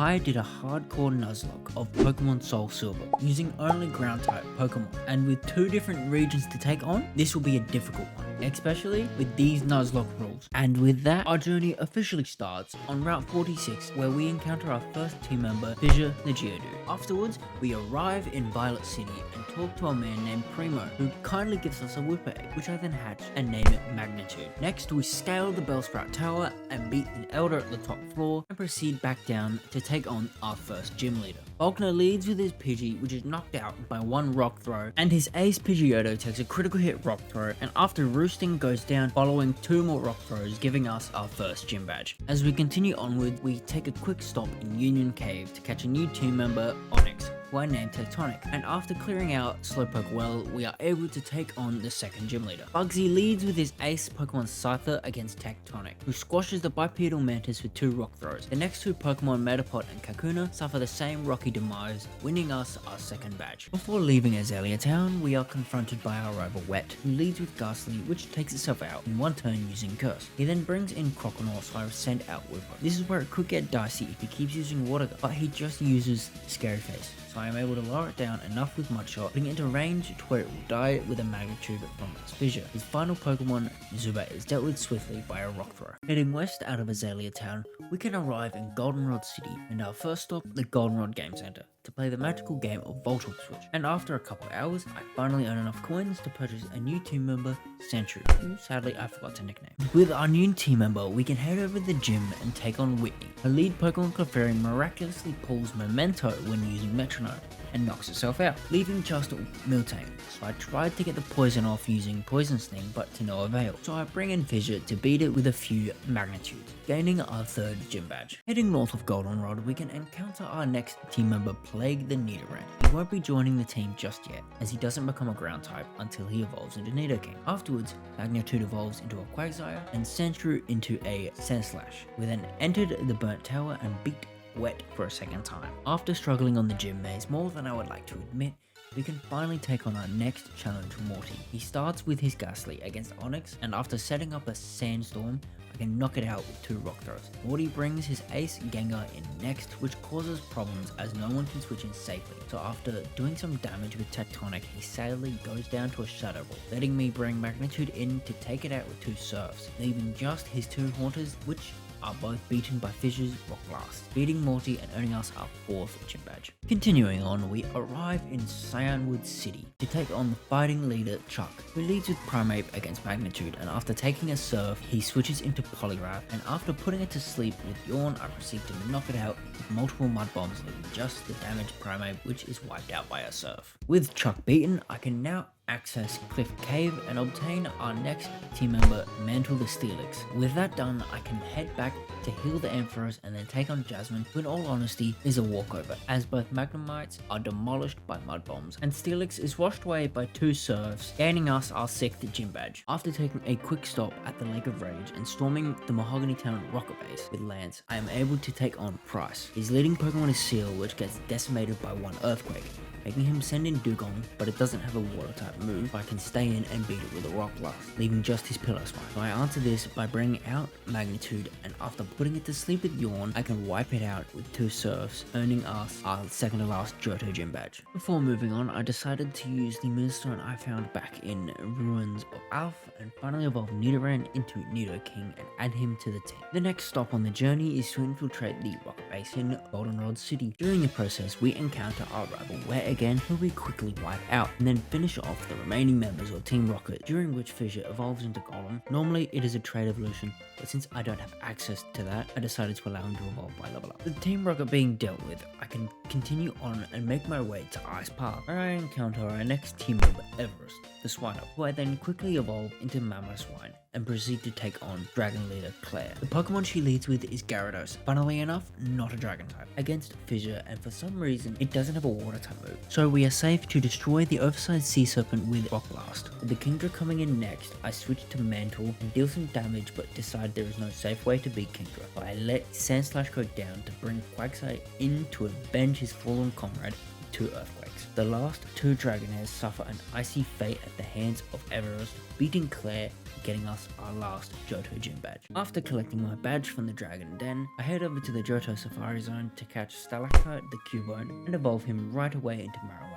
I did a hardcore Nuzlocke of Pokemon Soul Silver using only ground type Pokemon, and with 2 different regions to take on, this will be a difficult one, especially with these Nuzlocke rules. And with that, our journey officially starts on Route 46, where we encounter our first team member, Fissure the Geodude. Afterwards, we arrive in Violet City and talk to a man named Primo, who kindly gives us a Whipper egg, which I then hatch and name it Magnitude. Next, we scale the Bellsprout Tower and beat an Elder at the top floor and proceed back down to take on our first gym leader. Faulkner leads with his Pidgey, which is knocked out by 1 rock throw, and his ace Pidgeotto takes a critical hit rock throw, and after roosting goes down following 2 more rock throws, giving us our first gym badge. As we continue onward, we take a quick stop in Union Cave to catch a new team member, Onyx, who I named Tectonic, and after clearing out Slowpoke well, we are able to take on the second gym leader. Bugsy leads with his ace Pokemon Scyther against Tectonic, who squashes the bipedal Mantis with 2 rock throws. The next 2 Pokemon, Metapod and Kakuna, suffer the same rocky demise, winning us our second badge. Before leaving Azalea Town, we are confronted by our rival Wet, who leads with Ghastly, which takes itself out in 1 turn using Curse. He then brings in Croconaw, so I send out Whipper. This is where it could get dicey if he keeps using Water Gun, but he just uses Scary Face, so I am able to lower it down enough with Mudshot, putting it into range to where it will die with a Magnitude from its Fissure. His final Pokemon, Zubat, is dealt with swiftly by a rock throw. Heading west out of Azalea Town, we can arrive in Goldenrod City, and our first stop, the Goldenrod Game Center, to play the magical game of Voltorb Switch. And after a couple of hours, I finally earn enough coins to purchase a new team member, Sentry, who sadly I forgot to nickname. With our new team member, we can head over to the gym and take on Whitney. Her lead Pokemon Clefairy miraculously pulls Memento when using Metronome and knocks itself out, leaving just Miltank. So I tried to get the poison off using Poison Sting, but to no avail. So I bring in Fissure to beat it with a few Magnitudes, gaining our 3rd gym badge. Heading north of Goldenrod, we can encounter our next team member, Plague the Nidoran. He won't be joining the team just yet, as he doesn't become a ground type until he evolves into Nidoking. Afterwards, Magnitude evolves into a Quagsire and Sandshrew into a Sandslash. We then entered the Burnt Tower and beat Wet for a 2nd time. After struggling on the gym maze more than I would like to admit, we can finally take on our next challenge, Morty. He starts with his Ghastly against Onyx, and after setting up a Sandstorm, I can knock it out with 2 rock throws. Morty brings his ace Gengar in next, which causes problems as no one can switch in safely. So after doing some damage with Tectonic, he sadly goes down to a Shadow Ball, letting me bring Magnitude in to take it out with 2 Surfs, leaving just his 2 Haunters, which are both beaten by Fissure's Rock Blast, beating Morty and earning us our 4th gym badge. Continuing on, we arrive in Cyanwood City to take on the fighting leader Chuck, who leads with Primeape against Magnitude, and after taking a Surf, he switches into Poliwrath, and after putting it to sleep with Yawn, I proceed to knock it out with multiple Mud Bombs, leaving just the damaged Primeape, which is wiped out by a Surf. With Chuck beaten, I can now access Cliff Cave and obtain our next team member, Mantle the Steelix. With that done, I can head back to heal the Ampharos and then take on Jasmine, who in all honesty is a walkover, as both Magnemites are demolished by Mud Bombs, and Steelix is washed away by 2 Surfs, gaining us our 6th gym badge. After taking a quick stop at the Lake of Rage and storming the Mahogany Town Rocket Base with Lance, I am able to take on Price. His leading Pokemon is Seal, which gets decimated by 1 Earthquake, making him send in Dugong, but it doesn't have a water type move, so I can stay in and beat it with a Rock Blast, leaving just his Pillow Smite. So I answer this by bringing out Magnitude, and after putting it to sleep with Yawn, I can wipe it out with 2 Surfs, earning us our 2nd to last Johto gym badge. Before moving on, I decided to use the Moonstone I found back in Ruins of Alph and finally evolve Nidoran into Nidoking and add him to the team. The next stop on the journey is to infiltrate the Rocket Base in Goldenrod City. During the process, we encounter our rival Wet again, who we quickly wipe out, and then finish off the remaining members of Team Rocket, during which Fissure evolves into Golem. Normally it is a trade evolution, but since I don't have access to that, I decided to allow him to evolve by level up. With Team Rocket being dealt with, I can continue on and make my way to Ice Park, where I encounter our next team member, Everest, the Swinub, who I then quickly evolve into Mamoswine and proceed to take on Dragon Leader Claire. The Pokemon she leads with is Gyarados, funnily enough, not a Dragon type, against Fissure, and for some reason, it doesn't have a Water type move. So we are safe to destroy the oversized Sea Serpent with Rock Blast. With the Kingdra coming in next, I switch to Mantle and deal some damage, but decide there is no safe way to beat Kingdra. So I let Sandslash go down to bring Quagsire in to avenge his fallen comrade, 2 Earthquakes. The last 2 Dragonairs suffer an icy fate at the hands of Everest, beating Claire getting us our last Johto Gym badge. After collecting my badge from the Dragon Den, I head over to the Johto Safari Zone to catch Stalactite the Cubone and evolve him right away into Marowak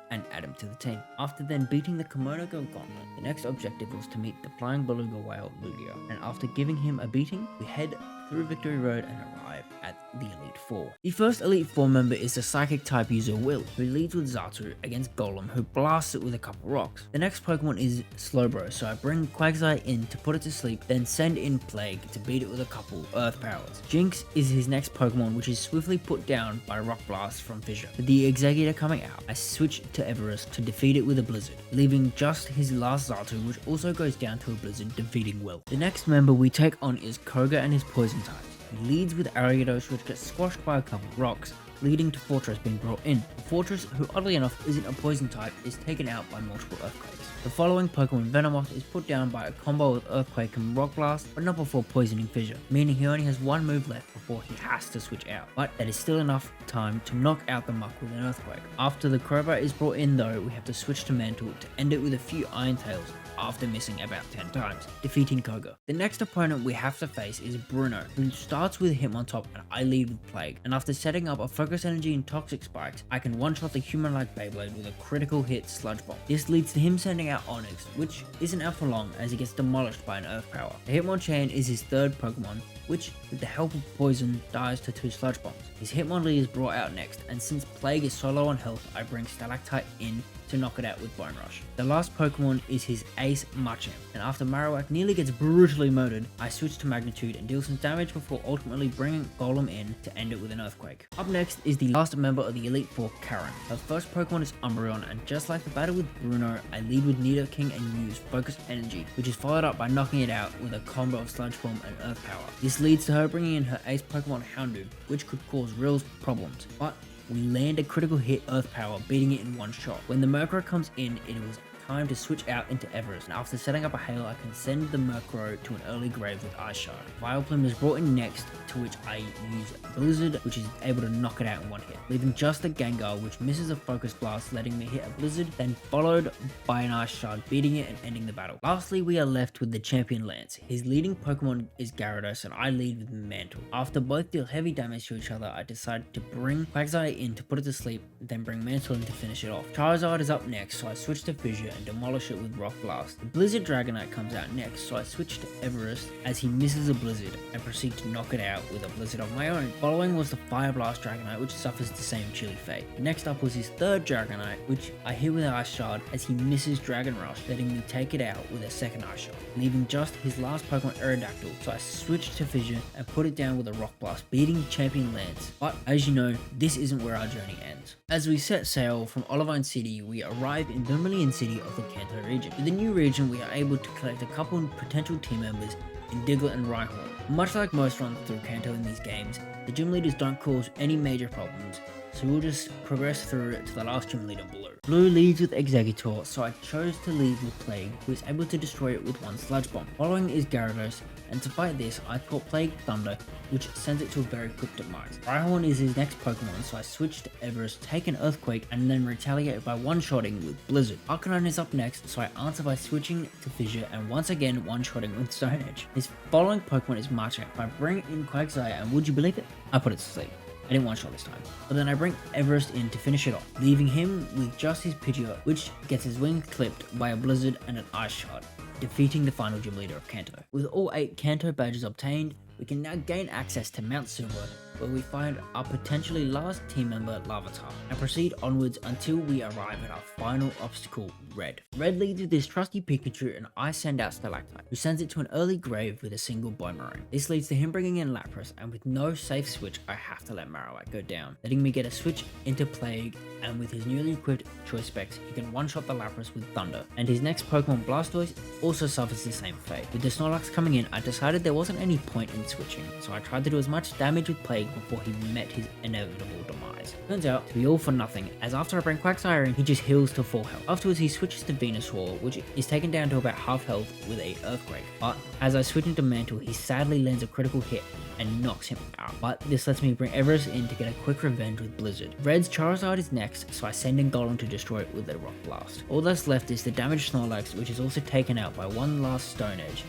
and add him to the team. After then beating the Komodo Gauntlet, the next objective was to meet the Flying Beluga Whale Lugia, and after giving him a beating, we head through Victory Road and arrive at the Elite Four. The first Elite Four member is the Psychic type user Will, who leads with Xatu against Golem, who blasts it with a couple rocks. The next Pokemon is Slowbro, so I bring Quagsire in to put it to sleep, then send in Plague to beat it with a couple Earth powers. Jinx is his next Pokemon, which is swiftly put down by Rock Blast from Fissure. With the Exeggutor coming out, I switch to Everest to defeat it with a Blizzard, leaving just his last Xatu, which also goes down to a Blizzard, defeating Will. The next member we take on is Koga and his Poison types. He leads with Ariados, which gets squashed by a couple of rocks, leading to Fortress being brought in. Fortress, who oddly enough isn't a poison type, is taken out by multiple Earthquakes. The following Pokemon, Venomoth, is put down by a combo with Earthquake and Rock Blast, but not before poisoning Fissure, meaning he only has one move left before he has to switch out, but that is still enough time to knock out the Muck with an Earthquake. After the Crobat is brought in though, we have to switch to Mantle to end it with a few Iron Tails, after missing about 10 times, defeating Koga. The next opponent we have to face is Bruno, who starts with Hitmontop and I lead with Plague, and after setting up a Focus Energy and Toxic Spikes, I can one-shot the human-like Beyblade with a critical hit Sludge Bomb. This leads to him sending out Onix, which isn't out for long as he gets demolished by an Earth Power. The Hitmonchan is his third Pokemon, which, with the help of Poison, dies to 2 Sludge Bombs. His Hitmonlee is brought out next, and since Plague is so low on health, I bring Stalactite in to knock it out with Bone Rush. The last Pokemon is his ace Machamp, and after Marowak nearly gets brutally murdered, I switch to Magnitude and deal some damage before ultimately bringing Golem in to end it with an Earthquake. Up next is the last member of the Elite Four, Karen. Her first Pokemon is Umbreon, and just like the battle with Bruno, I lead with Nidoking and use Focus Energy, which is followed up by knocking it out with a combo of Sludge Bomb and Earth Power. This leads to her bringing in her ace Pokemon Houndoom, which could cause real problems, but we land a critical hit Earth Power, beating it in one shot. When the Murkrow comes in, it was time to switch out into Everest, and after setting up a Hail, I can send the Murkrow to an early grave with Ice Shard. Vileplume is brought in next, to which I use Blizzard, which is able to knock it out in one hit, leaving just the Gengar, which misses a Focus Blast, letting me hit a Blizzard, then followed by an Ice Shard, beating it and ending the battle. Lastly, we are left with the champion Lance. His leading Pokemon is Gyarados, and I lead with Mantle. After both deal heavy damage to each other, I decided to bring Quagsire in to put it to sleep, then bring Mantle in to finish it off. Charizard is up next, so I switch to Fissure and demolish it with Rock Blast. The Blizzard Dragonite comes out next, so I switch to Everest as he misses a Blizzard and proceed to knock it out with a Blizzard of my own. Following was the Fire Blast Dragonite, which suffers the same chilly fate. Next up was his third Dragonite, which I hit with an Ice Shard as he misses Dragon Rush, letting me take it out with a second Ice Shard, leaving just his last Pokemon Aerodactyl, so I switched to Fissure and put it down with a Rock Blast, beating champion Lance. But as you know, this isn't where our journey ends. As we set sail from Olivine City, we arrive in Vermilion City of the Kanto region. With the new region, we are able to collect a couple of potential team members in Diglett and Rhyhorn. Much like most runs through Kanto in these games, the gym leaders don't cause any major problems, so we'll just progress through to the last gym leader, Blue. Blue leads with Exeggutor, so I chose to lead with Plague, who is able to destroy it with one Sludge Bomb. Following is Gyarados, and to fight this, I caught Plague Thunder, which sends it to a very quick demise. Rhyhorn is his next Pokemon, so I switched to Everest, take an Earthquake, and then retaliate by one-shotting with Blizzard. Arcanine is up next, so I answer by switching to Fissure and once again one-shotting with Stone Edge. His following Pokemon is Machamp. I bring in Quagsire, and would you believe it? I put it to sleep. I didn't one-shot this time. But then I bring Everest in to finish it off, leaving him with just his Pidgeot, which gets his wing clipped by a Blizzard and an Ice Shard, defeating the final gym leader of Kanto. With all 8 Kanto badges obtained, we can now gain access to Mount Silver, where we find our potentially last team member, Larvitar, and proceed onwards until we arrive at our final obstacle, Red. Red leads with his trusty Pikachu, and I send out Stalactite, who sends it to an early grave with a single Boomerang. This leads to him bringing in Lapras, and with no safe switch, I have to let Marowak go down, letting me get a switch into Plague, and with his newly equipped Choice Specs, he can one-shot the Lapras with Thunder. And his next Pokemon, Blastoise, also suffers the same fate. With the Snorlax coming in, I decided there wasn't any point in switching, so I tried to do as much damage with Plague league before he met his inevitable demise. Turns out to be all for nothing, as after I bring Quagsire in, he just heals to full health. Afterwards he switches to Venusaur, which is taken down to about half health with a Earthquake, but as I switch into Mantle, he sadly lands a critical hit and knocks him out, but this lets me bring Everest in to get a quick revenge with Blizzard. Red's Charizard is next, so I send in Golem to destroy it with a Rock Blast. All that's left is the damaged Snorlax, which is also taken out by one last Stone Edge,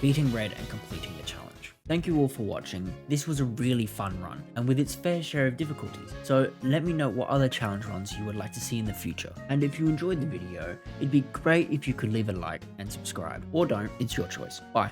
beating Red and completing the challenge. Thank you all for watching. This was a really fun run, and with its fair share of difficulties, so let me know what other challenge runs you would like to see in the future. And if you enjoyed the video, it'd be great if you could leave a like and subscribe, or don't, it's your choice. Bye.